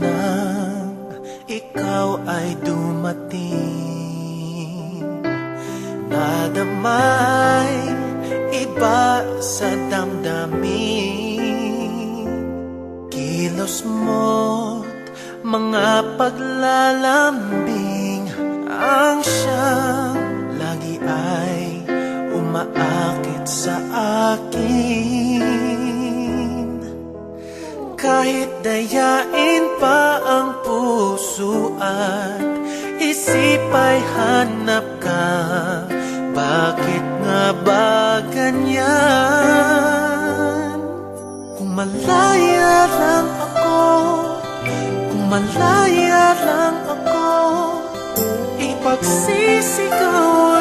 nang ikaw ay dumating. Nadamay iba sa damdamin, kilos mo't mga paglalambing ang siyang lagi ay umaakit sa akin. Kahit dayain pa ang puso at isip ay hanap ka, bakit nga ba ganyan? Kung malaya lang ako, kung malaya lang ako, ipagsisigaw